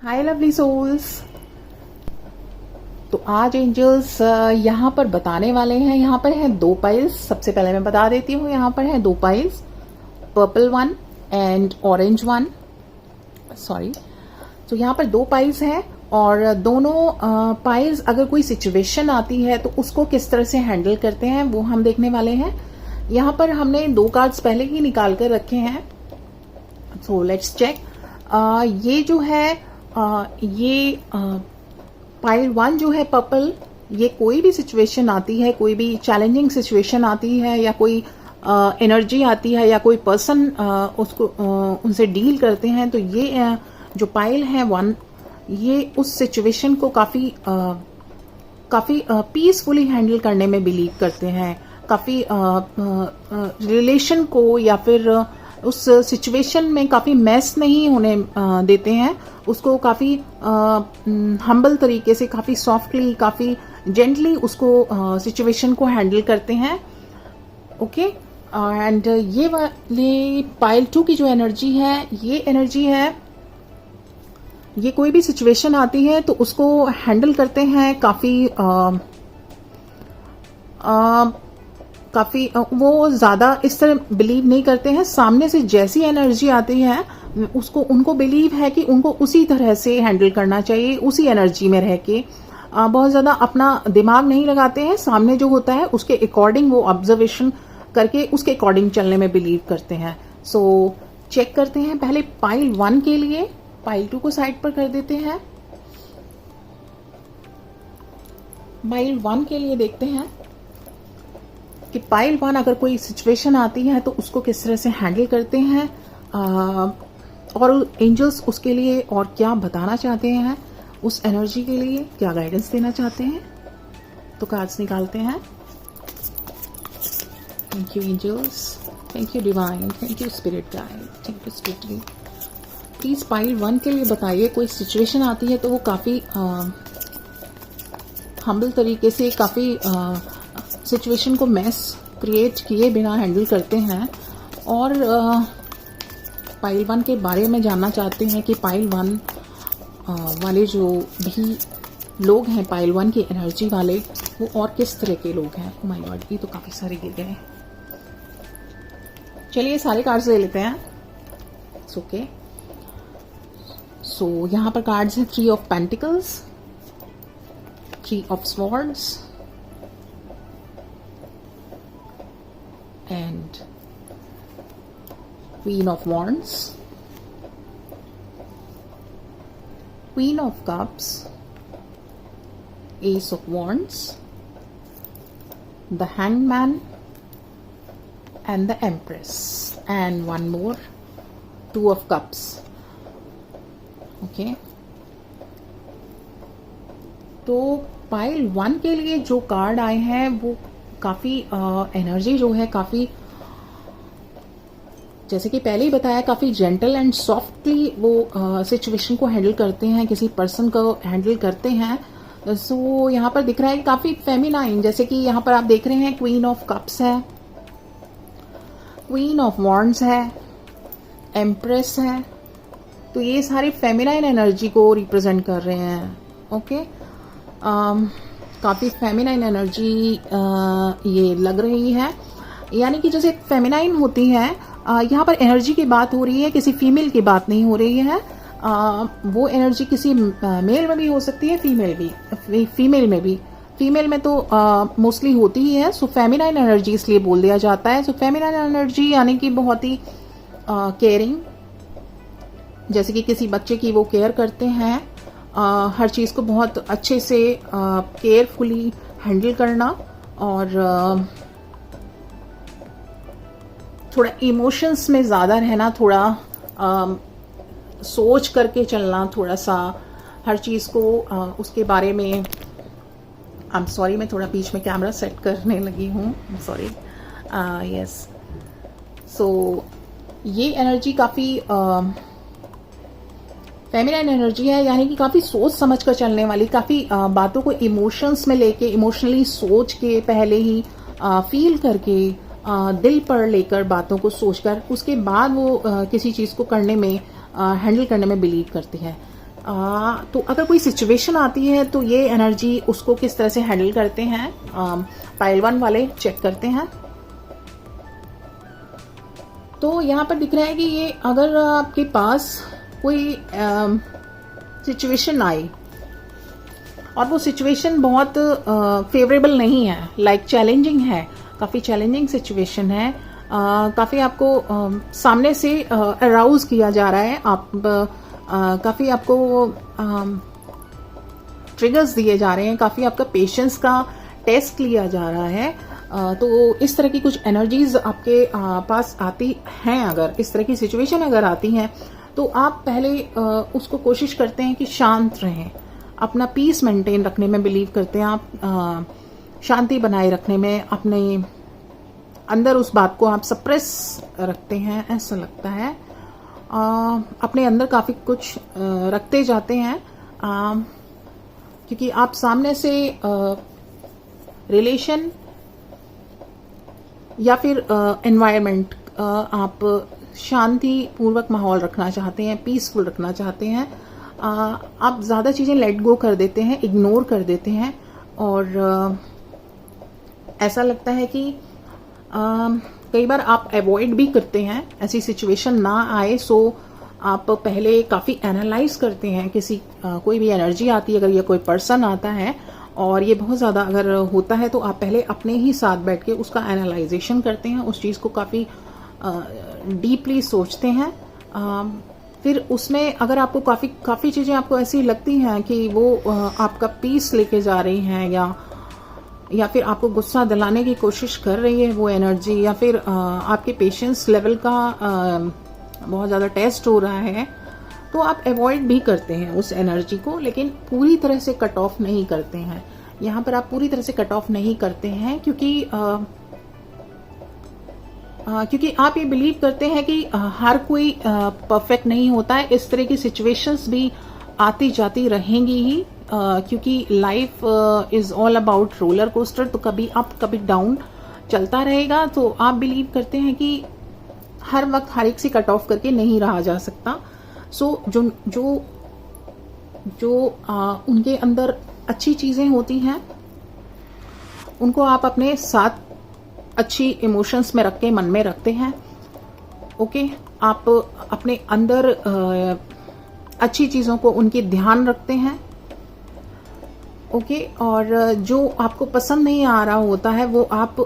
हाय lovely souls. तो आज angels यहाँ पर बताने वाले हैं। यहाँ पर है दो पाइल्स। सबसे पहले मैं बता देती हूँ, यहाँ पर है दो piles, purple one and orange one. Sorry. तो यहाँ पर दो पाइल्स हैं और दोनों पाइल्स अगर कोई सिचुएशन आती है तो उसको किस तरह से हैंडल करते हैं वो हम देखने वाले हैं। यहाँ पर हमने दो कार्ड्स पहले ही निकाल कर रखे हैं। So let's check. ये जो है ये पाइल वन जो है पर्पल, ये कोई भी सिचुएशन आती है, कोई भी चैलेंजिंग सिचुएशन आती है या कोई एनर्जी आती है या कोई पर्सन उसको उनसे डील करते हैं, तो ये जो पाइल है वन, ये उस सिचुएशन को काफी पीसफुली हैंडल करने में बिलीव करते हैं। काफी रिलेशन को या फिर उस सिचुएशन में काफी मैस नहीं होने देते हैं, उसको काफी हम्बल तरीके से, काफी सॉफ्टली, काफी जेंटली उसको सिचुएशन को हैंडल करते हैं। ओके। एंड ये वाली पाइल टू की जो एनर्जी है, ये एनर्जी है, ये कोई भी सिचुएशन आती है तो उसको हैंडल करते हैं काफी वो ज्यादा इस तरह बिलीव नहीं करते हैं। सामने से जैसी एनर्जी आती है उसको उनको बिलीव है कि उनको उसी तरह से हैंडल करना चाहिए, उसी एनर्जी में रह के। बहुत ज्यादा अपना दिमाग नहीं लगाते हैं। सामने जो होता है उसके अकॉर्डिंग वो ऑब्जर्वेशन करके उसके अकॉर्डिंग चलने में बिलीव करते हैं। सो चेक करते हैं पहले पाइल वन के लिए। पाइल टू को साइड पर कर देते हैं। पाइल वन के लिए देखते हैं कि पाइल वन अगर कोई सिचुएशन आती है तो उसको किस तरह से हैंडल करते हैं और एंजल्स उसके लिए और क्या बताना चाहते हैं, उस एनर्जी के लिए क्या गाइडेंस देना चाहते हैं। तो कार्ड्स निकालते हैं। Thank you angels, thank you divine, thank you spirit guide, thank you spirit. Please pile one के लिए बताइए, कोई सिचुएशन आती है तो वो काफी हम्बल तरीके से, काफी सिचुएशन को मैस क्रिएट किए बिना हैंडल करते हैं और पाइल वन के बारे में जानना चाहते हैं कि पाइल वन वाले जो भी लोग हैं, पाइल वन की एनर्जी वाले, वो और किस तरह के लोग हैं। ओ माय गॉड, ये तो काफी सारे गिर गए। चलिए सारे कार्ड्स ले लेते हैं। ओके। सो यहाँ पर कार्ड्स हैं three of pentacles, three of swords and Queen of Wands, Queen of Cups, Ace of Wands, the Hangman and the Empress, and one more, Two of Cups. Okay. तो pile one के लिए जो card आए हैं वो काफी energy जो है, काफी, जैसे कि पहले ही बताया, काफी जेंटल एंड सॉफ्टली वो सिचुएशन को हैंडल करते हैं, किसी पर्सन को हैंडल करते हैं। सो यहाँ पर दिख रहा है काफी फेमिनाइन, जैसे कि यहाँ पर आप देख रहे हैं क्वीन ऑफ कप्स है, क्वीन ऑफ वॉन्ड्स है, एम्प्रेस है। तो ये सारी फेमिनाइन एनर्जी को रिप्रेजेंट कर रहे हैं। ओके। काफी फेमिनाइन एनर्जी ये लग रही है, यानी कि जैसे फेमिनाइन होती है, यहाँ पर एनर्जी की बात हो रही है, किसी फीमेल की बात नहीं हो रही है। वो एनर्जी किसी मेल में भी हो सकती है, फीमेल में तो मोस्टली होती ही है। सो फेमिनाइन एनर्जी इसलिए बोल दिया जाता है। सो फेमिनाइन एनर्जी यानी कि बहुत ही केयरिंग, जैसे कि किसी बच्चे की वो केयर करते हैं, हर चीज को बहुत अच्छे से केयरफुली हैंडल करना और थोड़ा इमोशंस में ज्यादा रहना, थोड़ा सोच करके चलना, थोड़ा सा हर चीज को उसके बारे में। आई एम सॉरी, मैं थोड़ा बीच में कैमरा सेट करने लगी हूँ, सॉरी। यस। सो ये एनर्जी काफी फेमिनाइन एनर्जी है, यानी कि काफी सोच समझ कर चलने वाली, काफी बातों को इमोशंस में लेके, इमोशनली सोच के, पहले ही फील करके, दिल पर लेकर, बातों को सोचकर उसके बाद वो किसी चीज को करने में, हैंडल करने में बिलीव करती है। तो अगर कोई सिचुएशन आती है तो ये एनर्जी उसको किस तरह से हैंडल करते हैं, पाइल 1 वाले चेक करते हैं। तो यहाँ पर दिख रहा है कि ये अगर आपके पास कोई सिचुएशन आई और वो सिचुएशन बहुत फेवरेबल नहीं है, लाइक चैलेंजिंग है, काफ़ी चैलेंजिंग सिचुएशन है, काफ़ी आपको सामने से अराउज किया जा रहा है, आप काफ़ी आपको ट्रिगर्स दिए जा रहे हैं, काफ़ी आपका पेशेंस का टेस्ट लिया जा रहा है, तो इस तरह की कुछ एनर्जीज आपके पास आती हैं, अगर इस तरह की सिचुएशन अगर आती हैं तो आप पहले उसको कोशिश करते हैं कि शांत रहें, अपना पीस मेंटेन रखने में बिलीव करते हैं आप, शांति बनाए रखने में, अपने अंदर उस बात को आप सप्रेस रखते हैं, ऐसा लगता है। अपने अंदर काफ़ी कुछ रखते जाते हैं, क्योंकि आप सामने से रिलेशन या फिर एनवायरनमेंट आप शांति पूर्वक माहौल रखना चाहते हैं, पीसफुल रखना चाहते हैं, आप ज़्यादा चीज़ें लेट गो कर देते हैं, इग्नोर कर देते हैं, और ऐसा लगता है कि कई बार आप अवॉइड भी करते हैं, ऐसी सिचुएशन ना आए, सो आप पहले काफ़ी एनालाइज करते हैं किसी कोई भी एनर्जी आती है, अगर ये कोई पर्सन आता है और ये बहुत ज़्यादा अगर होता है तो आप पहले अपने ही साथ बैठ के उसका एनालाइजेशन करते हैं, उस चीज़ को काफ़ी डीपली सोचते हैं, फिर उसमें अगर आपको काफ़ी चीज़ें आपको ऐसी लगती हैं कि वो आपका पीस लेके जा रही हैं, या फिर आपको गुस्सा दिलाने की कोशिश कर रही है वो एनर्जी, या फिर आपके पेशेंस लेवल का बहुत ज़्यादा टेस्ट हो रहा है, तो आप अवॉइड भी करते हैं उस एनर्जी को, लेकिन पूरी तरह से कट ऑफ नहीं करते हैं। यहाँ पर आप पूरी तरह से कट ऑफ नहीं करते हैं, क्योंकि आप ये बिलीव करते हैं कि हर कोई परफेक्ट नहीं होता है, इस तरह की सिचुएशंस भी आती जाती रहेंगी ही, क्योंकि life is all about roller coaster, तो कभी अप कभी डाउन चलता रहेगा। तो आप बिलीव करते हैं कि हर वक्त हर एक से कट ऑफ करके नहीं रहा जा सकता। सो जो उनके अंदर अच्छी चीजें होती हैं उनको आप अपने साथ अच्छी इमोशंस में रख के मन में रखते हैं। ओके, आप अपने अंदर अच्छी चीजों को उनकी ध्यान रखते हैं। ओके, और जो आपको पसंद नहीं आ रहा होता है वो आप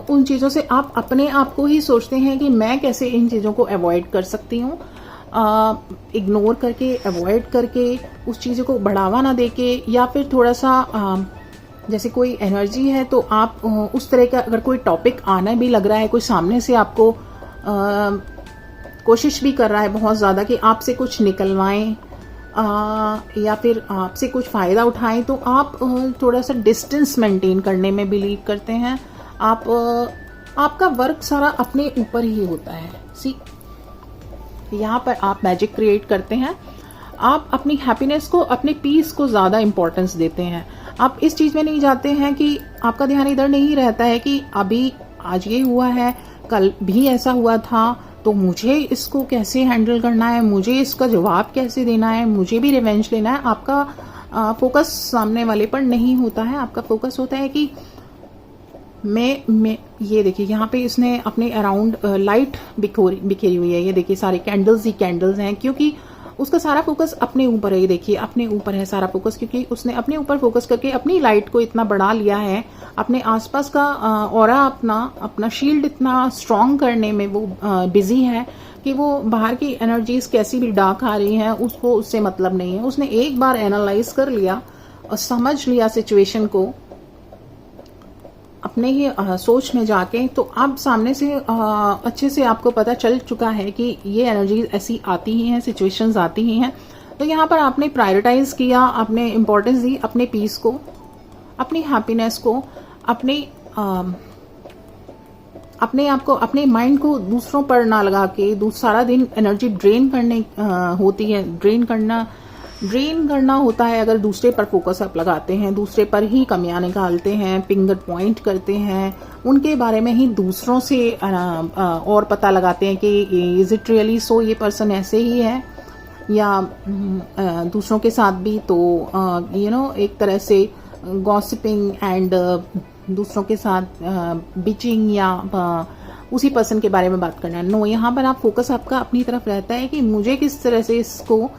उन चीज़ों से आप अपने आप को ही सोचते हैं कि मैं कैसे इन चीज़ों को अवॉइड कर सकती हूँ, इग्नोर करके, अवॉइड करके, उस चीज़ों को बढ़ावा ना देके, या फिर थोड़ा सा जैसे कोई एनर्जी है तो आप उस तरह का अगर कोई टॉपिक आना भी लग रहा है, कोई सामने से आपको कोशिश भी कर रहा है बहुत ज़्यादा कि आपसे कुछ निकलवाएं या फिर आपसे कुछ फ़ायदा उठाएं, तो आप थोड़ा सा डिस्टेंस मेंटेन करने में बिलीव करते हैं। आपका वर्क सारा अपने ऊपर ही होता है। सी, यहाँ पर आप मैजिक क्रिएट करते हैं, आप अपनी हैप्पीनेस को, अपने पीस को ज़्यादा इम्पोर्टेंस देते हैं। आप इस चीज़ में नहीं जाते हैं कि आपका ध्यान इधर नहीं रहता है कि अभी आज ये हुआ है, कल भी ऐसा हुआ था, तो मुझे इसको कैसे हैंडल करना है, मुझे इसका जवाब कैसे देना है, मुझे भी रिवेंज लेना है। आपका फोकस सामने वाले पर नहीं होता है, आपका फोकस होता है कि मैं ये देखिए यहाँ पे इसने अपने अराउंड लाइट बिखेरी हुई है, ये देखिए सारे कैंडल्स ही कैंडल्स हैं, क्योंकि उसका सारा फोकस अपने ऊपर है। ये देखिए अपने ऊपर है सारा फोकस, क्योंकि उसने अपने ऊपर फोकस करके अपनी लाइट को इतना बढ़ा लिया है, अपने आसपास का ऑरा, अपना शील्ड इतना स्ट्रॉन्ग करने में वो बिजी है कि वो बाहर की एनर्जीज कैसी भी डार्क आ रही हैं उसको उससे मतलब नहीं है। उसने एक बार एनालाइज कर लिया और समझ लिया सिचुएशन को अपने ही सोच में जाके, तो आप सामने से अच्छे से आपको पता चल चुका है कि ये एनर्जीज ऐसी आती ही हैं, सिचुएशंस आती ही हैं। तो यहाँ पर आपने प्रायोरिटाइज किया, आपने इम्पोर्टेंस दी अपने पीस को, अपनी हैप्पीनेस को, अपने आप को, अपने माइंड को दूसरों पर ना लगा के। सारा दिन एनर्जी ड्रेन करने होती है, ड्रेन करना होता है अगर दूसरे पर फोकस आप लगाते हैं, दूसरे पर ही कमियां निकालते हैं, फिंगर पॉइंट करते हैं, उनके बारे में ही दूसरों से और पता लगाते हैं कि इज इट रियली सो, ये पर्सन ऐसे ही है, या दूसरों के साथ भी, तो एक तरह से गॉसिपिंग एंड दूसरों के साथ बिचिंग या उसी पर्सन के बारे में बात करना। नो, यहाँ पर आप फोकस आपका अपनी तरफ रहता है कि मुझे किस तरह से इसको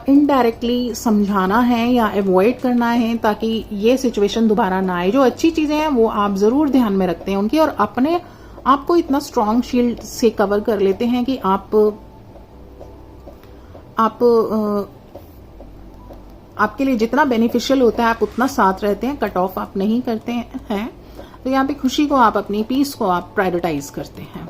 इनडायरेक्टली समझाना है या अवॉइड करना है ताकि ये सिचुएशन दोबारा ना आए। जो अच्छी चीजें हैं वो आप जरूर ध्यान में रखते हैं उनकी, और अपने आप को इतना स्ट्रॉन्ग शील्ड से कवर कर लेते हैं कि आपके लिए जितना बेनिफिशियल होता है आप उतना साथ रहते हैं, कट ऑफ आप नहीं करते हैं। तो यहाँ पे खुशी को आप, अपनी पीस को आप प्रायोरिटाइज करते हैं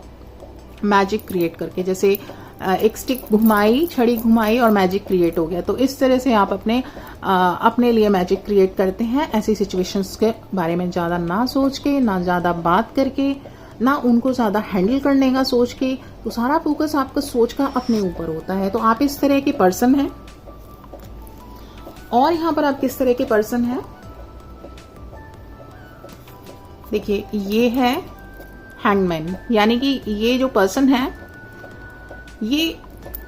मैजिक क्रिएट करके। जैसे एक स्टिक घुमाई, छड़ी घुमाई और मैजिक क्रिएट हो गया। तो इस तरह से आप अपने लिए मैजिक क्रिएट करते हैं, ऐसी सिचुएशंस के बारे में ज्यादा ना सोच के, ना ज्यादा बात करके, ना उनको ज्यादा हैंडल करने का सोच के। तो सारा फोकस आपका सोच का अपने ऊपर होता है। तो आप इस तरह के पर्सन हैं। और यहां पर आप किस तरह के पर्सन हैं, देखिए ये है हैंगमैन, यानी कि ये जो पर्सन है ये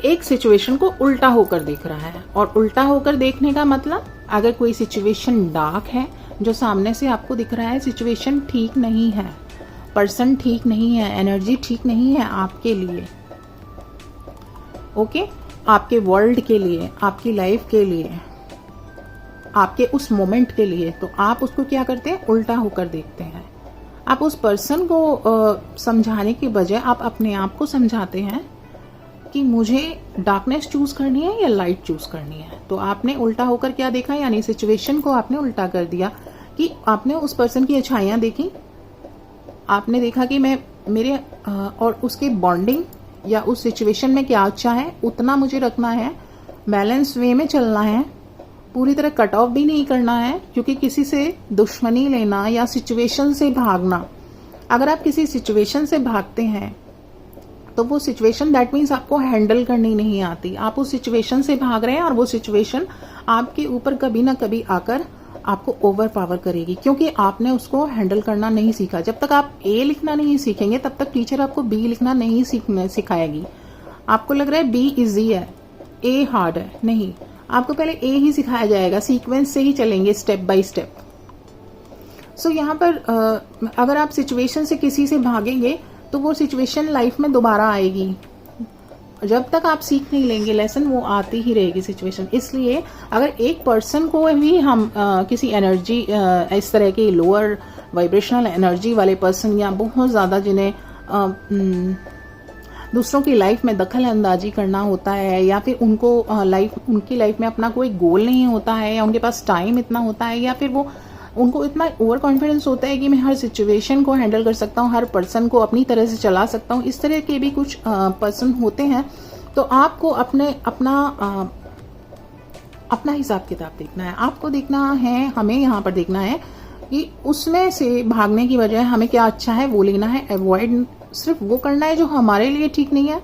एक सिचुएशन को उल्टा होकर देख रहा है। और उल्टा होकर देखने का मतलब, अगर कोई सिचुएशन डार्क है जो सामने से आपको दिख रहा है, सिचुएशन ठीक नहीं है, पर्सन ठीक नहीं है, एनर्जी ठीक नहीं है आपके लिए, ओके, आपके वर्ल्ड के लिए, आपकी लाइफ के लिए, आपके उस मोमेंट के लिए, तो आप उसको क्या करते हैं, उल्टा होकर देखते हैं। आप उस पर्सन को समझाने के बजाय आप अपने आप को समझाते हैं कि मुझे डार्कनेस चूज करनी है या लाइट चूज करनी है। तो आपने उल्टा होकर क्या देखा, यानी सिचुएशन को आपने उल्टा कर दिया कि आपने उस पर्सन की अच्छाइयां देखी, आपने देखा कि मेरे और उसके बॉन्डिंग या उस सिचुएशन में क्या अच्छा है उतना मुझे रखना है, बैलेंस वे में चलना है, पूरी तरह कट ऑफ भी नहीं करना है, क्योंकि किसी से दुश्मनी लेना या सिचुएशन से भागना, अगर आप किसी सिचुएशन से भागते हैं तो वो सिचुएशन दैट मीन्स आपको हैंडल करनी नहीं आती। आप उस सिचुएशन से भाग रहे हैं और वो सिचुएशन आपके ऊपर कभी ना कभी आकर आपको ओवर पावर करेगी, क्योंकि आपने उसको हैंडल करना नहीं सीखा। जब तक आप ए लिखना नहीं सीखेंगे तब तक टीचर आपको बी लिखना नहीं सिखाएगी। आपको लग रहा है बी इजी है, ए हार्ड है, नहीं, आपको पहले ए ही सिखाया जाएगा, सीक्वेंस से ही चलेंगे स्टेप बाय स्टेप। सो यहाँ पर अगर आप सिचुएशन से किसी से भागेंगे तो वो सिचुएशन लाइफ में दोबारा आएगी। जब तक आप सीख नहीं लेंगे लेसन, वो आती ही रहेगी सिचुएशन। इसलिए अगर एक पर्सन को भी हम किसी एनर्जी, इस तरह की लोअर वाइब्रेशनल एनर्जी वाले पर्सन, या बहुत ज्यादा जिन्हें दूसरों की लाइफ में दखल अंदाजी करना होता है, या फिर उनकी लाइफ में अपना कोई गोल नहीं होता है, या उनके पास टाइम इतना होता है, या फिर उनको इतना ओवर कॉन्फिडेंस होता है कि मैं हर सिचुएशन को हैंडल कर सकता हूँ, हर पर्सन को अपनी तरह से चला सकता हूँ, इस तरह के भी कुछ पर्सन होते हैं। तो आपको अपना हिसाब किताब देखना है। आपको देखना है, हमें यहाँ पर देखना है कि उसमें से भागने की बजाय हमें क्या अच्छा है वो लेना है, अवॉइड सिर्फ वो करना है जो हमारे लिए ठीक नहीं है,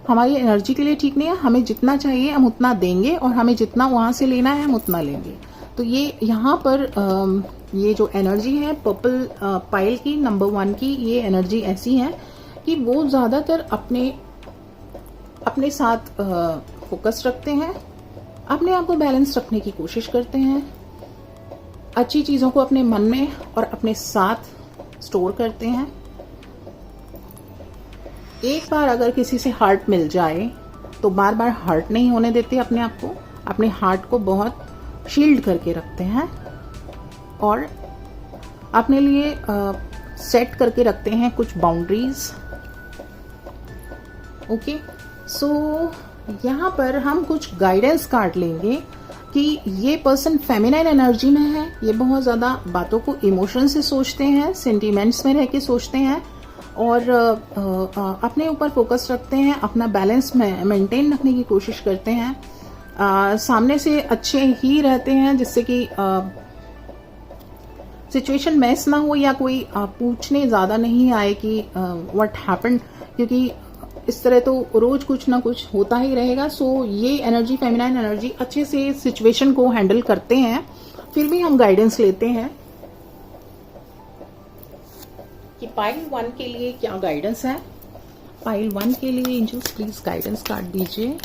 हमारी एनर्जी के लिए ठीक नहीं है। हमें जितना चाहिए हम उतना देंगे, और हमें जितना वहां से लेना है हम उतना लेंगे। तो ये यहाँ पर ये जो एनर्जी है पर्पल पाइल की, नंबर 1 की, ये एनर्जी ऐसी है कि वो ज्यादातर अपने साथ फोकस रखते हैं, अपने आप को बैलेंस रखने की कोशिश करते हैं, अच्छी चीजों को अपने मन में और अपने साथ स्टोर करते हैं। एक बार अगर किसी से हार्ट मिल जाए तो बार बार हर्ट नहीं होने देते अपने आप को, अपने हार्ट को बहुत शील्ड करके रखते हैं और अपने लिए सेट करके रखते हैं कुछ बाउंड्रीज। ओके, सो यहाँ पर हम कुछ गाइडेंस कार्ड लेंगे कि ये पर्सन फेमिनाइन एनर्जी में है, ये बहुत ज्यादा बातों को इमोशन से सोचते हैं, सेंटिमेंट्स में रह के सोचते हैं, और अपने ऊपर फोकस रखते हैं, अपना बैलेंस मेंटेन रखने की कोशिश करते हैं, सामने से अच्छे ही रहते हैं, जिससे कि सिचुएशन मैस ना हो, या कोई पूछने ज्यादा नहीं आए कि व्हाट हैपेंड, क्योंकि इस तरह तो रोज कुछ ना कुछ होता ही रहेगा। सो ये एनर्जी, फेमिनाइन एनर्जी, अच्छे से सिचुएशन को हैंडल करते हैं। फिर भी हम गाइडेंस लेते हैं कि पाइल 1 के लिए क्या गाइडेंस है। पाइल 1 के लिए एंजल्स प्लीज गाइडेंस कार्ड दीजिए।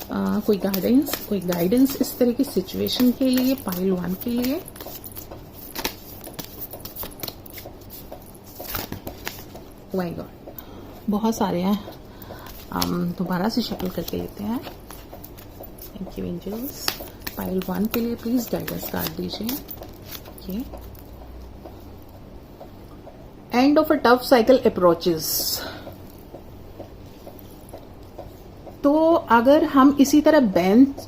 कोई गाइडेंस इस तरह की सिचुएशन के लिए, पाइल 1 के लिए। माय गॉड, बहुत सारे हैं। दोबारा से शफल करके लेते हैं। Thank you angels. पाइल 1 के लिए प्लीज गाइडेंस कार्ड दीजिए। ये end of a tough cycle approaches. तो अगर हम इसी तरह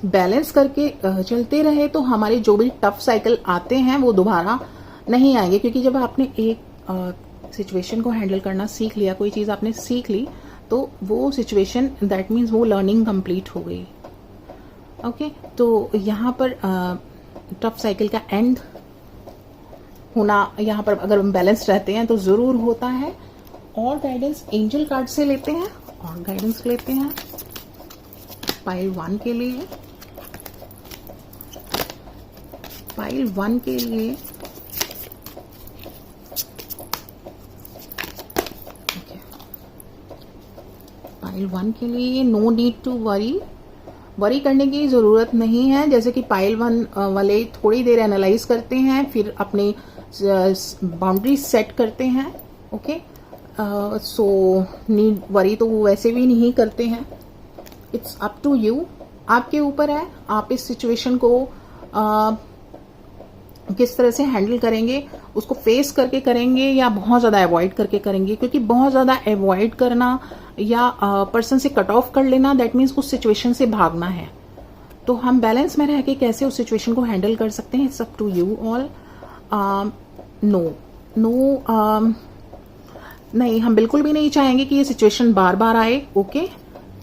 बैलेंस करके चलते रहे तो हमारे जो भी टफ साइकिल आते हैं वो दोबारा नहीं आएंगे, क्योंकि जब आपने एक सिचुएशन को हैंडल करना सीख लिया, कोई चीज आपने सीख ली, तो वो सिचुएशन दैट मीन्स वो लर्निंग कंप्लीट हो गई। ओके, तो यहाँ पर टफ साइकिल का एंड होना, यहाँ पर अगर हम बैलेंस रहते हैं तो जरूर होता है। और गाइडेंस एंजल कार्ड से लेते हैं, और गाइडेंस लेते हैं पाइल 1 के लिए। पाइल 1 के लिए पाइल 1 के लिए नो नीड टू वरी करने की जरूरत नहीं है। जैसे कि पाइल 1 वाले थोड़ी देर एनालाइज करते हैं, फिर अपने बाउंड्री सेट करते हैं। ओके, सो नीड वरी तो वो वैसे भी नहीं करते हैं। इट्स अप टू यू, आपके ऊपर है, आप इस सिचुएशन को किस तरह से हैंडल करेंगे, उसको फेस करके करेंगे या बहुत ज्यादा अवॉइड करके करेंगे। क्योंकि बहुत ज्यादा अवॉइड करना या पर्सन से कट ऑफ कर लेना, दैट मीन्स उस सिचुएशन से भागना है। तो हम बैलेंस में रह के कैसे उस सिचुएशन को हैंडल कर सकते हैं, it's up to you all. नहीं, हम बिल्कुल भी नहीं चाहेंगे कि ये सिचुएशन बार बार आए। ओके,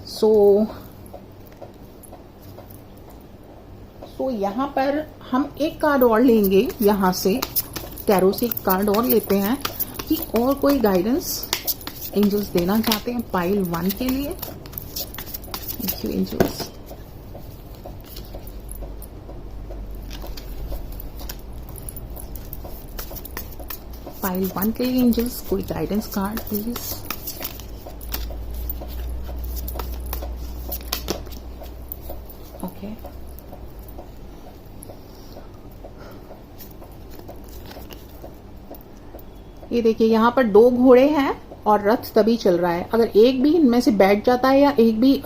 सो यहाँ पर हम एक कार्ड और लेंगे, यहाँ से टैरो से एक कार्ड और लेते हैं कि और कोई गाइडेंस एंजल्स देना चाहते हैं पाइल 1 के लिए। Thank you angels. पाइल 1 के लिए एंजल्स कोई गाइडेंस कार्ड प्लीज। ओके, ये देखिए यहाँ पर 2 घोड़े हैं और रथ तभी चल रहा है। अगर एक भी इनमें से बैठ जाता है या एक भी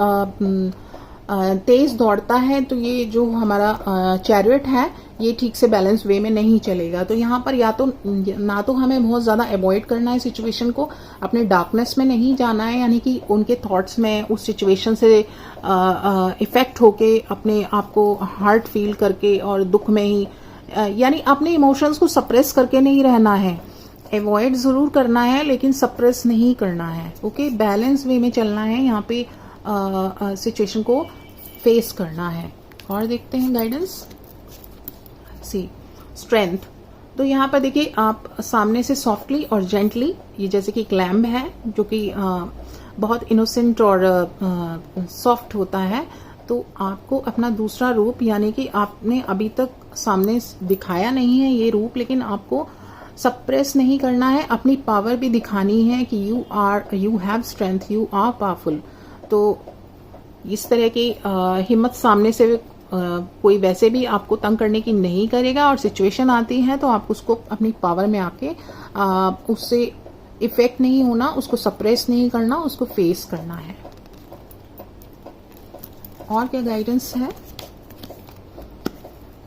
तेज दौड़ता है तो ये जो हमारा चैरियट है ये ठीक से बैलेंस वे में नहीं चलेगा। तो यहाँ पर या तो ना तो हमें बहुत ज्यादा अवॉइड करना है सिचुएशन को, अपने डार्कनेस में नहीं जाना है, यानी कि उनके थॉट्स में उस सिचुएशन से इफेक्ट होके अपने आप को हार्ट फील करके और दुख में ही, यानी अपने इमोशंस को सप्रेस करके नहीं रहना है। अवॉइड जरूर करना है लेकिन सप्रेस नहीं करना है। ओके, बैलेंस वे में चलना है, यहाँ पे सिचुएशन को फेस करना है। और देखते हैं गाइडेंस सी स्ट्रेंथ। तो यहाँ पर देखिए आप सामने से सॉफ्टली और जेंटली, ये जैसे कि क्लैम्ब है जो कि बहुत इनोसेंट और सॉफ्ट होता है, तो आपको अपना दूसरा रूप, यानी कि आपने अभी तक सामने दिखाया नहीं है ये रूप, लेकिन आपको सप्रेस नहीं करना है, अपनी पावर भी दिखानी है कि you have strength, you are powerful. तो इस तरह की हिम्मत सामने से कोई वैसे भी आपको तंग करने की नहीं करेगा, और सिचुएशन आती है तो आप उसको अपनी पावर में आके उससे इफेक्ट नहीं होना, उसको सप्रेस नहीं करना, उसको फेस करना है। और क्या गाइडेंस है,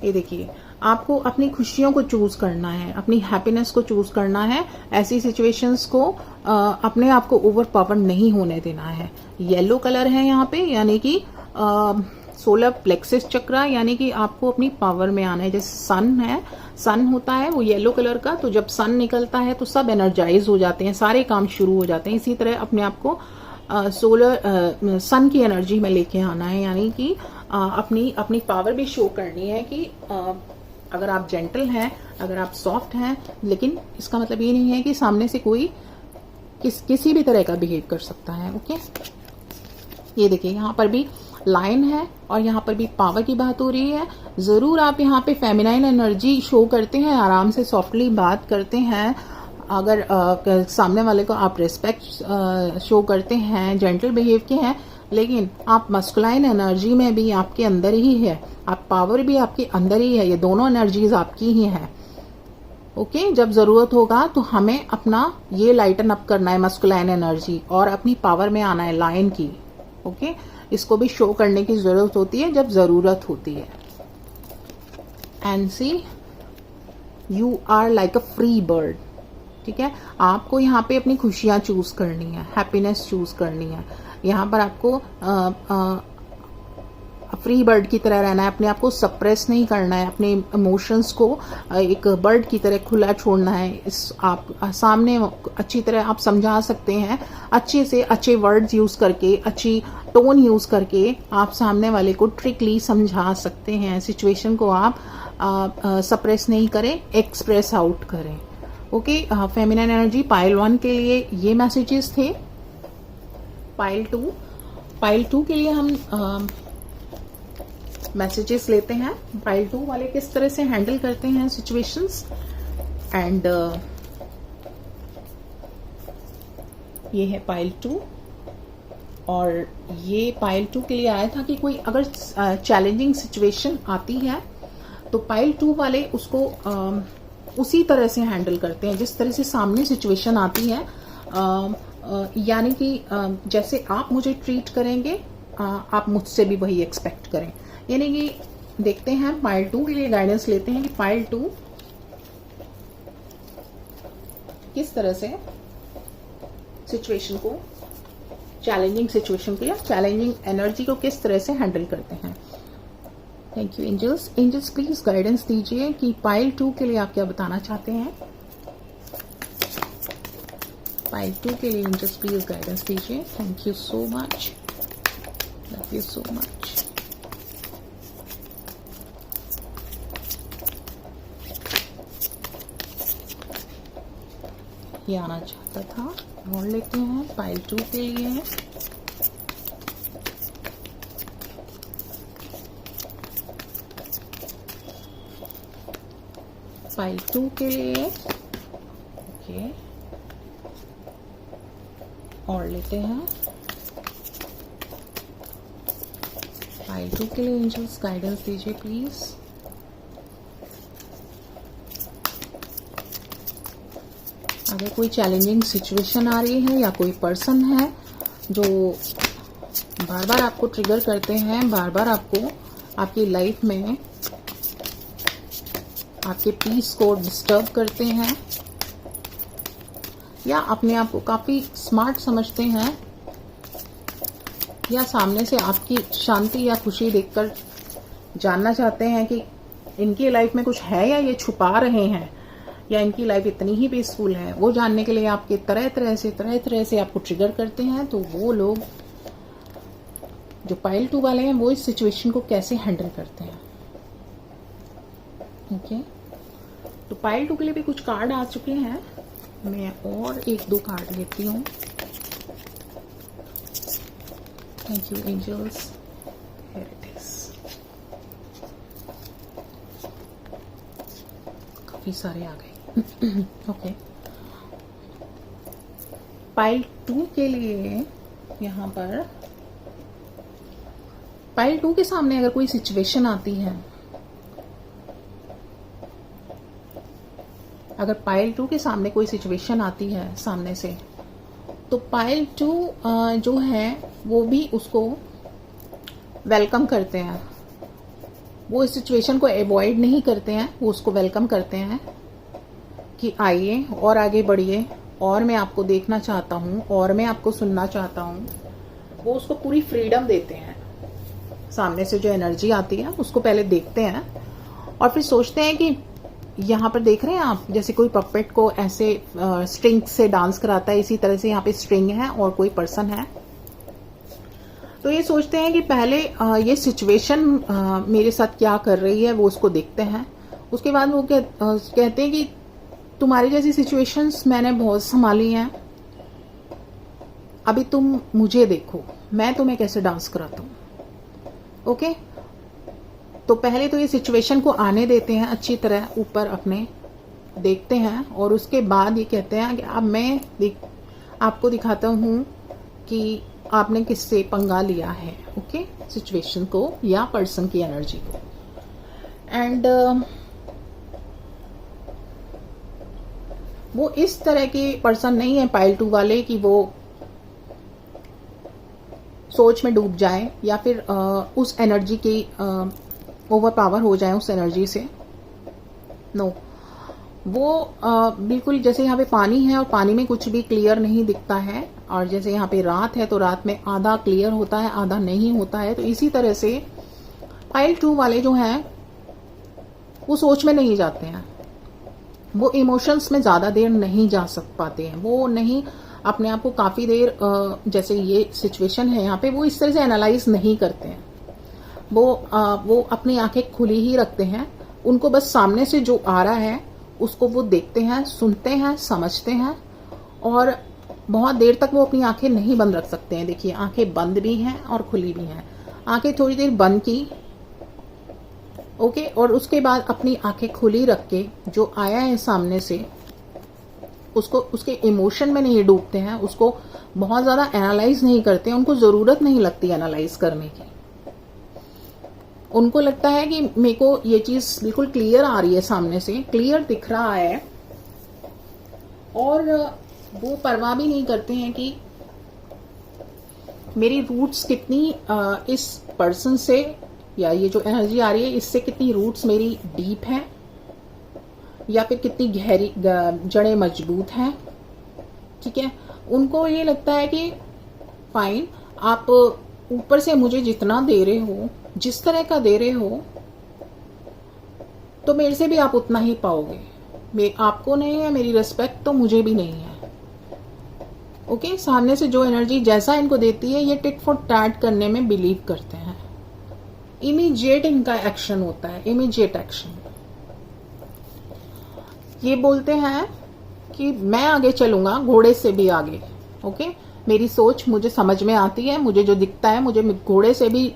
ये देखिए आपको अपनी खुशियों को चूज करना है, अपनी हैप्पीनेस को चूज करना है। ऐसी सिचुएशंस को अपने आप को ओवर पावर नहीं होने देना है। येलो कलर है यहाँ पे, यानी कि सोलर प्लेक्सिस चक्र, यानी कि आपको अपनी पावर में आना है। जैसे सन है, सन होता है वो येलो कलर का, तो जब सन निकलता है तो सब एनर्जाइज हो जाते हैं, सारे काम शुरू हो जाते हैं। इसी तरह अपने आप को सोलर सन की एनर्जी में लेके आना है, यानी कि अपनी पावर भी शो करनी है कि अगर आप जेंटल हैं, अगर आप सॉफ्ट हैं, लेकिन इसका मतलब ये नहीं है कि सामने से कोई किसी भी तरह का बिहेव कर सकता है। ओके, ये देखिए यहाँ पर भी लाइन है और यहाँ पर भी पावर की बात हो रही है। जरूर आप यहाँ पे फेमिनाइन एनर्जी शो करते हैं, आराम से सॉफ्टली बात करते हैं। अगर सामने वाले को आप रिस्पेक्ट शो करते हैं, जेंटल बिहेव के हैं, लेकिन आप मस्कुलाइन एनर्जी में भी आपके अंदर ही है, आप पावर भी आपके अंदर ही है, ये दोनों एनर्जीज आपकी ही है। ओके, जब जरूरत होगा तो हमें अपना ये लाइटन अप करना है मस्कुलाइन एनर्जी और अपनी पावर में आना है लायन की। ओके, इसको भी शो करने की जरूरत होती है जब जरूरत होती है। And see you are like a free bird. ठीक है, आपको यहाँ पे अपनी खुशियां चूज करनी है, हैप्पीनेस चूज करनी है। यहाँ पर आपको फ्री बर्ड की तरह रहना है, अपने आप को सप्रेस नहीं करना है, अपने इमोशंस को एक बर्ड की तरह खुला छोड़ना है। इस आप सामने अच्छी तरह आप समझा सकते हैं, अच्छे से अच्छे वर्ड्स यूज करके, अच्छी टोन यूज करके आप सामने वाले को ट्रिकली समझा सकते हैं। सिचुएशन को आप सप्रेस नहीं करें, एक्सप्रेस आउट करें। ओके, फेमिनिन एनर्जी पाइल 1 के लिए ये मैसेजेस थे। पाइल 2 के लिए हम मैसेजेस लेते हैं। पाइल 2 वाले किस तरह से हैंडल करते हैं सिचुएशंस। एंड ये है पाइल 2, और ये पाइल 2 के लिए आया था कि कोई अगर चैलेंजिंग सिचुएशन आती है तो पाइल 2 वाले उसको उसी तरह से हैंडल करते हैं जिस तरह से सामने सिचुएशन आती है। यानी कि जैसे आप मुझे ट्रीट करेंगे, आप मुझसे भी वही एक्सपेक्ट करें। यानी कि देखते हैं पाइल 2 के लिए गाइडेंस लेते हैं कि पाइल 2 किस तरह से सिचुएशन को, चैलेंजिंग सिचुएशन को या चैलेंजिंग एनर्जी को किस तरह से हैंडल करते हैं। Thank you angels. Angels please guidance दीजिए कि पाइल 2 के लिए आप क्या बताना चाहते हैं। पाइल 2 के लिए एंजल्स प्लीज गाइडेंस दीजिए। Thank you so much, love you so much. ये आना चाहता था, और लेते हैं पाइल 2 के लिए। पाइल 2 के लिए ओके, और लेते हैं पाइल 2 के लिए एंजल्स गाइडेंस दीजिए प्लीज। अगर कोई चैलेंजिंग सिचुएशन आ रही है या कोई पर्सन है जो बार बार आपको ट्रिगर करते हैं, बार बार आपको आपकी लाइफ में आपके पीस को डिस्टर्ब करते हैं, या अपने आप को काफी स्मार्ट समझते हैं, या सामने से आपकी शांति या खुशी देखकर जानना चाहते हैं कि इनकी लाइफ में कुछ है या ये छुपा रहे हैं, या इनकी लाइफ इतनी ही पीसफुल है, वो जानने के लिए आपके तरह तरह से आपको ट्रिगर करते हैं, तो वो लोग जो पाइल 2 वाले हैं वो इस सिचुएशन को कैसे हैंडल करते हैं। ओके, तो पाइल 2 के लिए भी कुछ कार्ड आ चुके हैं। मैं और 1-2 कार्ड लेती हूँ। Thank you angels. Here it is. काफी सारे आ गए। ओके, पाइल 2 के लिए यहां पर पाइल 2 के सामने अगर कोई सिचुएशन आती है, अगर पाइल 2 के सामने कोई सिचुएशन आती है सामने से, तो पाइल 2 जो है वो भी उसको वेलकम करते हैं। वो इस सिचुएशन को अवॉइड नहीं करते हैं, वो उसको वेलकम करते हैं कि आइए और आगे बढ़िए, और मैं आपको देखना चाहता हूँ, और मैं आपको सुनना चाहता हूँ। वो उसको पूरी फ्रीडम देते हैं। सामने से जो एनर्जी आती है उसको पहले देखते हैं और फिर सोचते हैं कि यहाँ पर देख रहे हैं आप, जैसे कोई पपेट को ऐसे स्ट्रिंग से डांस कराता है, इसी तरह से यहाँ पे स्ट्रिंग है और कोई पर्सन है। तो ये सोचते हैं कि पहले ये सिचुएशन मेरे साथ क्या कर रही है, वो उसको देखते हैं। उसके बाद वो कहते हैं कि तुम्हारी जैसी सिचुएशंस मैंने बहुत संभाली हैं, अभी तुम मुझे देखो, मैं तुम्हें कैसे डांस कराता हूँ। ओके, तो पहले तो ये सिचुएशन को आने देते हैं, अच्छी तरह ऊपर अपने देखते हैं, और उसके बाद ये कहते हैं कि अब मैं आपको दिखाता हूँ कि आपने किससे पंगा लिया है, ओके, सिचुएशन को या पर्सन की एनर्जी को। एंड वो इस तरह के पर्सन नहीं है पाइल 2 वाले कि वो सोच में डूब जाए या फिर उस एनर्जी की ओवर पावर हो जाए उस एनर्जी से। नो, वो बिल्कुल जैसे यहाँ पे पानी है और पानी में कुछ भी क्लियर नहीं दिखता है, और जैसे यहाँ पे रात है तो रात में आधा क्लियर होता है आधा नहीं होता है, तो इसी तरह से पाइल 2 वाले जो हैं वो सोच में नहीं जाते हैं, वो इमोशंस में ज्यादा देर नहीं जा पाते हैं, वो नहीं अपने आप को काफी देर जैसे ये सिचुएशन है यहाँ पे वो इस तरह से एनालाइज नहीं करते हैं, वो अपनी आंखें खुली ही रखते हैं, उनको बस सामने से जो आ रहा है उसको वो देखते हैं, सुनते हैं, समझते हैं, और बहुत देर तक वो अपनी आंखें नहीं बंद रख सकते हैं। देखिए आंखें बंद भी हैं और खुली भी हैं, आंखें थोड़ी देर बंद की, ओके, और उसके बाद अपनी आंखें खुली रख के जो आया है सामने से उसको उसके इमोशन में नहीं डूबते हैं, उसको बहुत ज्यादा एनालाइज नहीं करते, उनको जरूरत नहीं लगती एनालाइज करने की। उनको लगता है कि मेरे को ये चीज बिल्कुल क्लियर आ रही है, सामने से क्लियर दिख रहा है, और वो परवाह भी नहीं करते हैं कि मेरी रूट्स कितनी इस पर्सन से या ये जो एनर्जी आ रही है इससे कितनी रूट्स मेरी डीप है या फिर कितनी गहरी जड़ें मजबूत हैं, ठीक है। उनको ये लगता है कि फाइन, आप ऊपर से मुझे जितना दे रहे हो, जिस तरह का दे रहे हो, तो मेरे से भी आप उतना ही पाओगे, आपको नहीं है मेरी रिस्पेक्ट तो मुझे भी नहीं है, ओके। सामने से जो एनर्जी जैसा इनको देती है ये टिट फॉर टैट करने में बिलीव करते हैं, इमीडिएट इनका एक्शन होता है, इमीडिएट एक्शन। ये बोलते हैं कि मैं आगे चलूंगा, घोड़े से भी आगे, ओके। मेरी सोच मुझे समझ में आती है, मुझे जो दिखता है, मुझे घोड़े से भी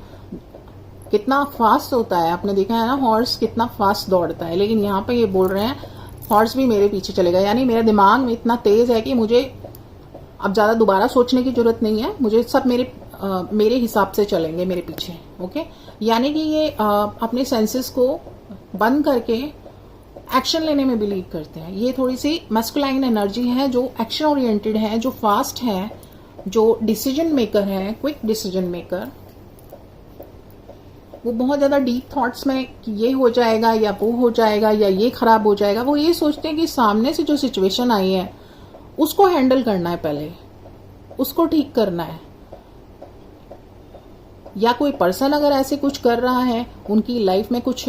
कितना फास्ट होता है, आपने देखा है ना हॉर्स कितना फास्ट दौड़ता है, लेकिन यहाँ पे ये बोल रहे हैं हॉर्स भी मेरे पीछे चलेगा, यानी मेरा दिमाग में इतना तेज है कि मुझे अब ज्यादा दोबारा सोचने की जरूरत नहीं है, मुझे सब मेरे हिसाब से चलेंगे मेरे पीछे, ओके। यानी कि ये अपने सेंसेस को बंद करके एक्शन लेने में बिलीव करते हैं। ये थोड़ी सी मस्कुलाइन एनर्जी है जो एक्शन ओरिएंटेड है, जो फास्ट है, जो डिसीजन मेकर है, क्विक डिसीजन मेकर। वो बहुत ज्यादा डीप थॉट्स में कि ये हो जाएगा या वो हो जाएगा या ये खराब हो जाएगा, वो ये सोचते हैं कि सामने से जो सिचुएशन आई है उसको हैंडल करना है, पहले उसको ठीक करना है, या कोई पर्सन अगर ऐसे कुछ कर रहा है, उनकी लाइफ में कुछ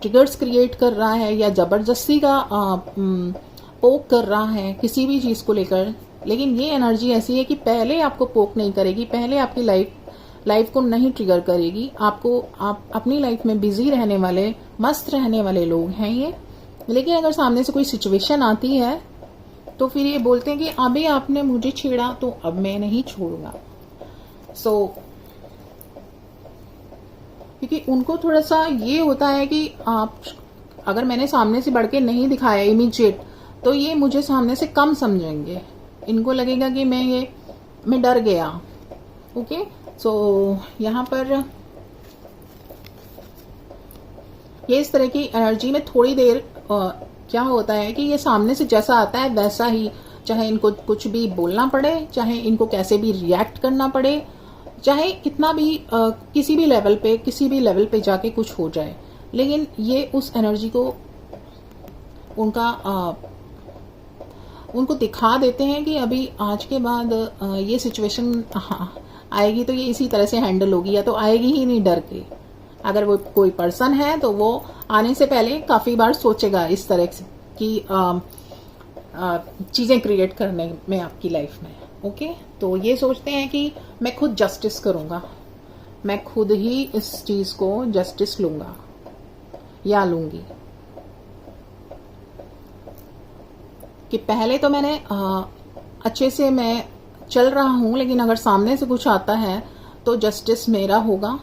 ट्रिगर्स क्रिएट कर रहा है या जबरदस्ती का पोक कर रहा है किसी भी चीज को लेकर, लेकिन ये एनर्जी ऐसी है कि पहले आपको पोक नहीं करेगी, पहले आपकी लाइफ को नहीं ट्रिगर करेगी। आप अपनी लाइफ में बिजी रहने वाले, मस्त रहने वाले लोग हैं ये, लेकिन अगर सामने से कोई सिचुएशन आती है तो फिर ये बोलते हैं कि अभी आपने मुझे छेड़ा तो अब मैं नहीं छोड़ूंगा। क्योंकि उनको थोड़ा सा ये होता है कि आप अगर मैंने सामने से बढ़ के नहीं दिखाया इमीडिएट, तो ये मुझे सामने से कम समझेंगे, इनको लगेगा कि मैं डर गया, ओके। यहाँ पर ये इस तरह की एनर्जी में थोड़ी देर क्या होता है कि ये सामने से जैसा आता है वैसा ही, चाहे इनको कुछ भी बोलना पड़े, चाहे इनको कैसे भी रिएक्ट करना पड़े, चाहे कितना भी किसी भी लेवल पे जाके कुछ हो जाए, लेकिन ये उस एनर्जी को उनको दिखा देते हैं कि अभी आज के बाद ये सिचुएशन आएगी तो ये इसी तरह से हैंडल होगी, या तो आएगी ही नहीं डर के। अगर वो कोई पर्सन है तो वो आने से पहले काफी बार सोचेगा इस तरह की चीजें क्रिएट करने में आपकी लाइफ में, ओके। तो ये सोचते हैं कि मैं खुद जस्टिस करूंगा, मैं खुद ही इस चीज को जस्टिस लूंगा या लूंगी, कि पहले तो मैंने अच्छे से मैं चल रहा हूं, लेकिन अगर सामने से कुछ आता है तो जस्टिस मेरा होगा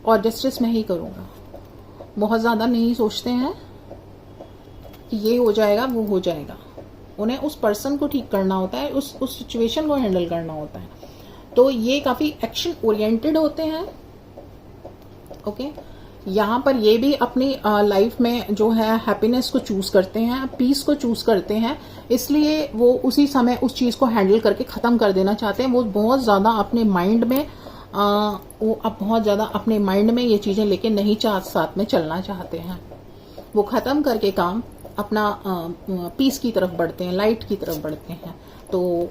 और जस्टिस मैं ही करूंगा। बहुत ज्यादा नहीं सोचते हैं कि ये हो जाएगा वो हो जाएगा, उन्हें उस पर्सन को ठीक करना होता है, उस सिचुएशन को हैंडल करना होता है। तो ये काफ़ी एक्शन ओरिएंटेड होते हैं। ओके, यहाँ पर ये भी अपनी लाइफ में जो है हैप्पीनेस को चूज करते हैं, पीस को चूज करते हैं, इसलिए वो उसी समय उस चीज को हैंडल करके खत्म कर देना चाहते हैं। वो बहुत ज्यादा अपने माइंड में ये चीजें लेके नहीं साथ में चलना चाहते हैं। वो खत्म करके काम अपना पीस की तरफ बढ़ते हैं, लाइट की तरफ बढ़ते हैं। तो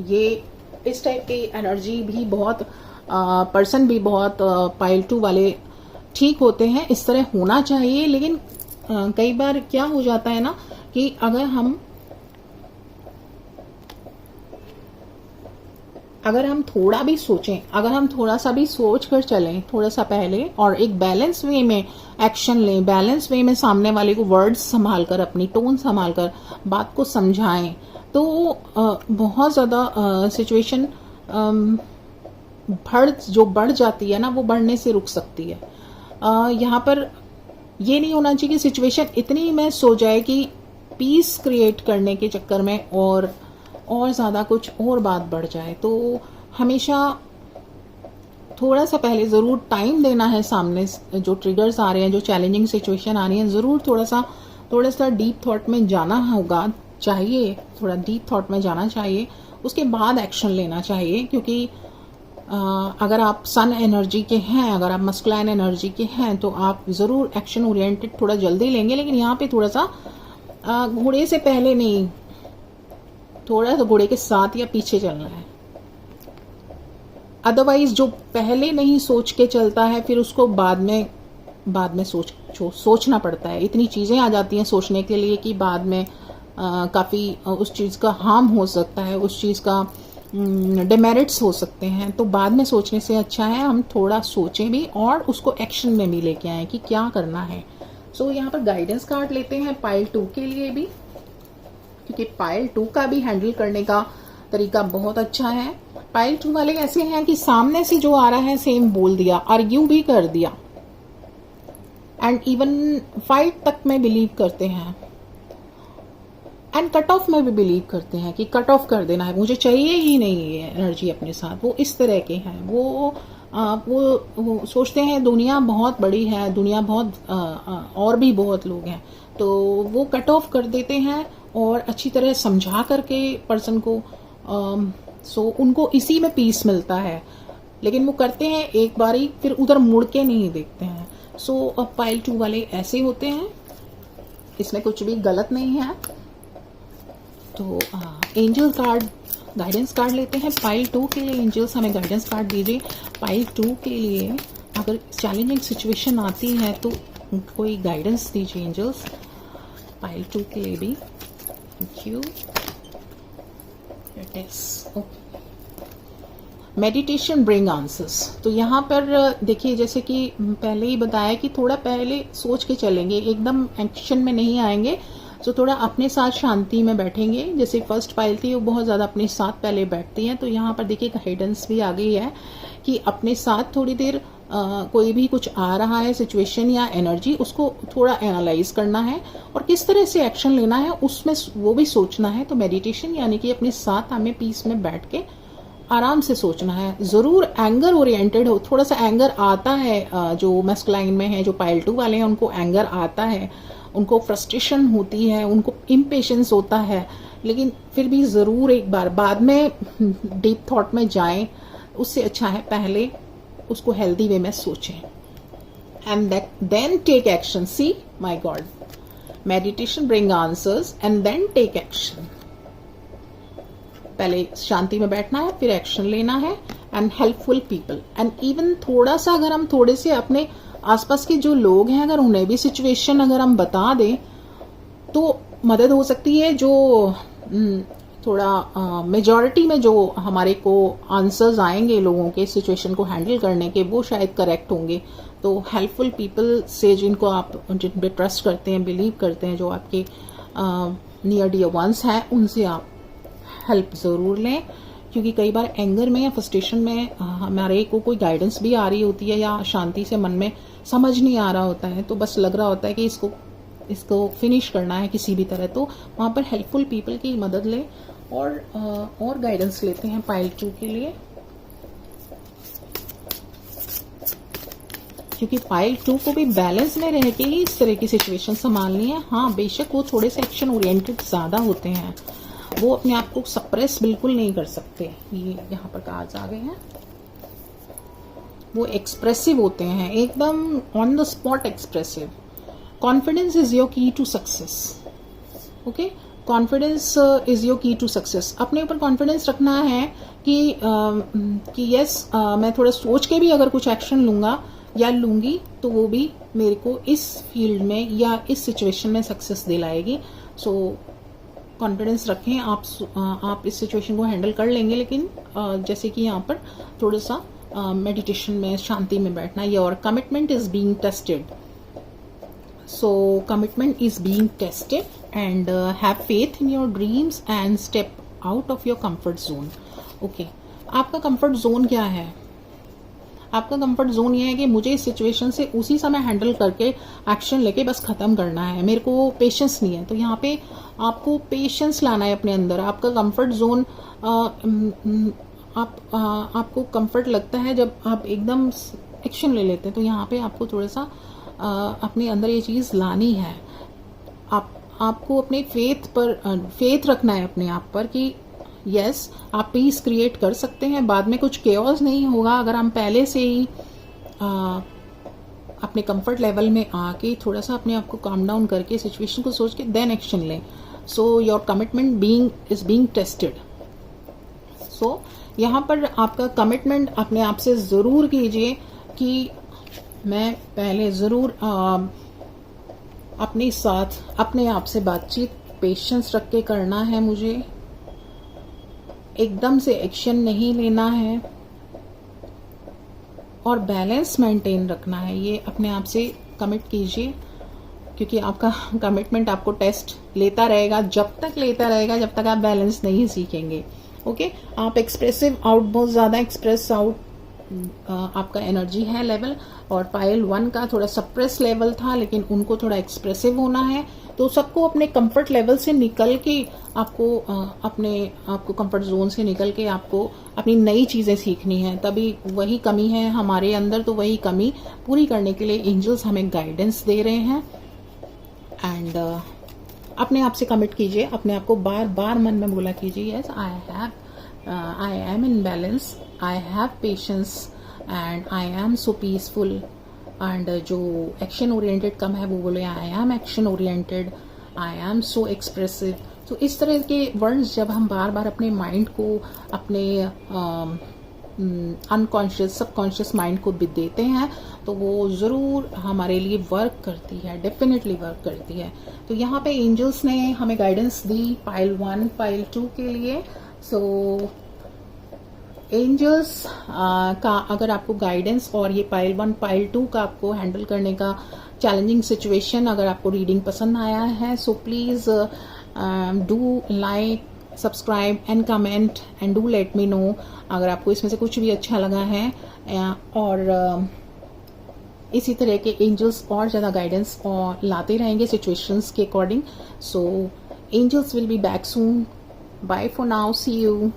ये इस टाइप की एनर्जी भी बहुत पर्सन भी बहुत पाइल 2 वाले ठीक होते हैं, इस तरह होना चाहिए। लेकिन कई बार क्या हो जाता है ना कि अगर हम थोड़ा भी सोचें, अगर हम थोड़ा सा भी सोच कर चलें थोड़ा सा पहले, और एक बैलेंस वे में एक्शन लें, बैलेंस वे में सामने वाले को वर्ड्स संभाल कर, अपनी टोन संभाल कर बात को समझाएं, तो बहुत ज्यादा सिचुएशन बढ़ जाती है ना, वो बढ़ने से रुक सकती है। यहाँ पर ये नहीं होना चाहिए कि सिचुएशन इतनी में सो जाए कि पीस क्रिएट करने के चक्कर में और ज्यादा कुछ और बात बढ़ जाए। तो हमेशा थोड़ा सा पहले जरूर टाइम देना है, सामने जो ट्रिगर्स आ रहे हैं, जो चैलेंजिंग सिचुएशन आ रही है, जरूर थोड़ा सा डीप थॉट में जाना होगा, चाहिए थोड़ा डीप थॉट में जाना चाहिए, उसके बाद एक्शन लेना चाहिए। क्योंकि अगर आप सन एनर्जी के हैं, अगर आप मस्कुलाइन एनर्जी के हैं, तो आप जरूर एक्शन ओरिएंटेड थोड़ा जल्दी लेंगे। लेकिन यहाँ पे थोड़ा सा घोड़े से पहले नहीं, थोड़ा सा घोड़े के साथ या पीछे चलना है। अदरवाइज जो पहले नहीं सोच के चलता है, फिर उसको बाद में सोचना पड़ता है। इतनी चीजें आ जाती हैं सोचने के लिए कि बाद में काफी उस चीज का हार्म हो सकता है, उस चीज का डिमेरिट्स हो सकते हैं। तो बाद में सोचने से अच्छा है हम थोड़ा सोचें भी और उसको एक्शन में भी लेके आए कि क्या करना है। सो यहाँ पर गाइडेंस कार्ड लेते हैं पाइल 2 के लिए भी, क्योंकि पाइल 2 का भी हैंडल करने का तरीका बहुत अच्छा है। पाइल 2 वाले ऐसे हैं कि सामने से जो आ रहा है सेम बोल दिया, आर्ग्यू भी कर दिया, एंड इवन फाइट तक में बिलीव करते हैं, एंड कट ऑफ में भी बिलीव करते हैं कि कट ऑफ कर देना है, मुझे चाहिए ही नहीं ये एनर्जी अपने साथ। वो इस तरह के हैं। वो सोचते हैं दुनिया बहुत बड़ी है, दुनिया बहुत और भी बहुत लोग हैं, तो वो कट ऑफ कर देते हैं और अच्छी तरह समझा करके पर्सन को सो उनको इसी में पीस मिलता है। लेकिन वो करते हैं एक बारी, फिर उधर मुड़ के नहीं देखते हैं। सो पाइल 2 वाले ऐसे होते हैं, इसमें कुछ भी गलत नहीं है। तो एंजल कार्ड, गाइडेंस कार्ड लेते हैं पाइल 2 के लिए। एंजल्स हमें गाइडेंस कार्ड दीजिए पाइल 2 के लिए। अगर चैलेंजिंग सिचुएशन आती है तो कोई गाइडेंस दीजिए एंजल्स पाइल 2 के लिए भी। Thank you. Meditation bring answers. तो यहाँ पर देखिए, जैसे कि पहले ही बताया कि थोड़ा पहले सोच के चलेंगे, एकदम एक्शन में नहीं आएंगे। तो थोड़ा अपने साथ शांति में बैठेंगे। जैसे फर्स्ट पाइल थी वो बहुत ज्यादा अपने साथ पहले बैठती हैं, तो यहाँ पर देखिए गाइडेंस भी आ गई है कि अपने साथ थोड़ी देर कोई भी कुछ आ रहा है सिचुएशन या एनर्जी, उसको थोड़ा एनालाइज करना है और किस तरह से एक्शन लेना है उसमें वो भी सोचना है। तो मेडिटेशन यानी कि अपने साथ हमें पीस में बैठ के आराम से सोचना है। जरूर एंगर ओरिएंटेड हो, थोड़ा सा एंगर आता है। जो मैस्कुलाइन में है, जो पाइल 2 वाले हैं, उनको एंगर आता है, उनको फ्रस्ट्रेशन होती है, उनको इम्पेशेंस होता है। लेकिन फिर भी जरूर एक बार बाद में डीप थॉट में जाएं, उससे अच्छा है पहले उसको हेल्दी वे में सोचें and then take action. See my god, meditation bring answers and then take action. पहले शांति में बैठना है, फिर एक्शन लेना है। And helpful people, and even थोड़ा सा अगर हम थोड़े से अपने आसपास के जो लोग हैं, अगर उन्हें भी सिचुएशन अगर हम बता दें तो मदद हो सकती है। जो थोड़ा मेजॉरिटी में जो हमारे को आंसर्स आएंगे लोगों के सिचुएशन को हैंडल करने के, वो शायद करेक्ट होंगे। तो हेल्पफुल पीपल से जिनको आप जिन पे ट्रस्ट करते हैं, बिलीव करते हैं, जो आपके नियर डियर वंस हैं, उनसे आप हेल्प जरूर लें। क्योंकि कई बार एंगर में या फ्रस्ट्रेशन में हमारे को कोई गाइडेंस भी आ रही होती है या शांति से मन में समझ नहीं आ रहा होता है, तो बस लग रहा होता है कि इसको इसको फिनिश करना है किसी भी तरह, तो वहाँ पर हेल्पफुल पीपल की मदद ले और गाइडेंस लेते हैं पाइल 2 के लिए, क्योंकि पाइल 2 को भी बैलेंस में रह के ही इस तरह की सिचुएशन संभालनी है। हाँ, बेशक वो थोड़े से एक्शन ओरिएंटेड ज्यादा होते हैं, वो अपने आप को सप्रेस बिल्कुल नहीं कर सकते। ये यहाँ पर कार्ड्स आ गए हैं, वो एक्सप्रेसिव होते हैं, एकदम on the spot expressive. Confidence is your key to success. Okay, confidence is your key to success. अपने ऊपर कॉन्फिडेंस रखना है कि यस, मैं थोड़ा सोच के भी अगर कुछ एक्शन लूंगा या लूंगी तो वो भी मेरे को इस फील्ड में या इस सिचुएशन में सक्सेस दिलाएगी। सो कॉन्फिडेंस रखें, आप इस सिचुएशन को हैंडल कर लेंगे। लेकिन जैसे कि यहाँ पर थोड़ा सा मेडिटेशन में, शांति में बैठना। Your commitment is being tested, so commitment is being tested and have faith in your dreams and step out of your comfort zone. Okay, आपका कंफर्ट जोन क्या है? आपका कंफर्ट जोन ये है कि मुझे इस सिचुएशन से उसी समय हैंडल करके एक्शन लेके बस खत्म करना है, मेरे को पेशेंस नहीं है। तो यहाँ पे आपको पेशेंस लाना है अपने अंदर। आपका कंफर्ट जोन, आपको कंफर्ट लगता है जब आप एकदम एक्शन ले लेते हैं, तो यहाँ पे आपको थोड़ा सा अपने अंदर ये चीज लानी है। आपको अपने फेथ रखना है अपने आप पर कि यस, आप पीस क्रिएट कर सकते हैं। बाद में कुछ केओस नहीं होगा अगर हम पहले से ही अपने कंफर्ट लेवल में आके थोड़ा सा अपने आप को काम डाउन करके सिचुएशन को सोच के देन एक्शन लें। So your commitment is being tested. So यहाँ पर आपका कमिटमेंट अपने आप से जरूर कीजिए कि मैं पहले जरूर अपने साथ अपने आप से बातचीत पेशेंस रख के करना है, मुझे एकदम से एक्शन नहीं लेना है और बैलेंस मेंटेन रखना है। ये अपने आप से कमिट कीजिए, क्योंकि आपका कमिटमेंट आपको टेस्ट लेता रहेगा, जब तक आप बैलेंस नहीं सीखेंगे। ओके, आप एक्सप्रेसिव आउट, बहुत ज्यादा एक्सप्रेस आउट आपका एनर्जी है लेवल, और पाइल 1 का थोड़ा सप्रेस लेवल था, लेकिन उनको थोड़ा एक्सप्रेसिव होना है। तो सबको अपने कंफर्ट लेवल से निकल के आपको कंफर्ट जोन से निकल के आपको अपनी नई चीजें सीखनी है। तभी वही कमी है हमारे अंदर, तो वही कमी पूरी करने के लिए एंजल्स हमें गाइडेंस दे रहे हैं। एंड अपने आप से कमिट कीजिए, अपने आप को बार बार मन में बोला कीजिए, yes I am in balance, I have patience and I am so peaceful. And जो एक्शन ओरिएंटेड कम है वो बोले I am action oriented, I am so expressive. तो इस तरह के वर्ड्स जब हम बार बार अपने माइंड को, अपने अनकॉन्शियस सबकॉन्शियस माइंड को भी देते हैं, तो वो जरूर हमारे लिए वर्क करती है, डेफिनेटली वर्क करती है। तो यहाँ पे एंजल्स ने हमें गाइडेंस दी पाइल 1 पाइल 2 के लिए। सो एंजल्स का अगर आपको गाइडेंस और ये पाइल 1 पाइल 2 का आपको हैंडल करने का चैलेंजिंग सिचुएशन, अगर आपको रीडिंग पसंद आया है, so please do like, subscribe and comment and do let me know अगर आपको इसमें से कुछ भी अच्छा लगा है। और इसी तरह के एंजल्स और ज्यादा गाइडेंस और लाते रहेंगे सिचुएशंस के according. So angels will be back soon. Bye for now, see you.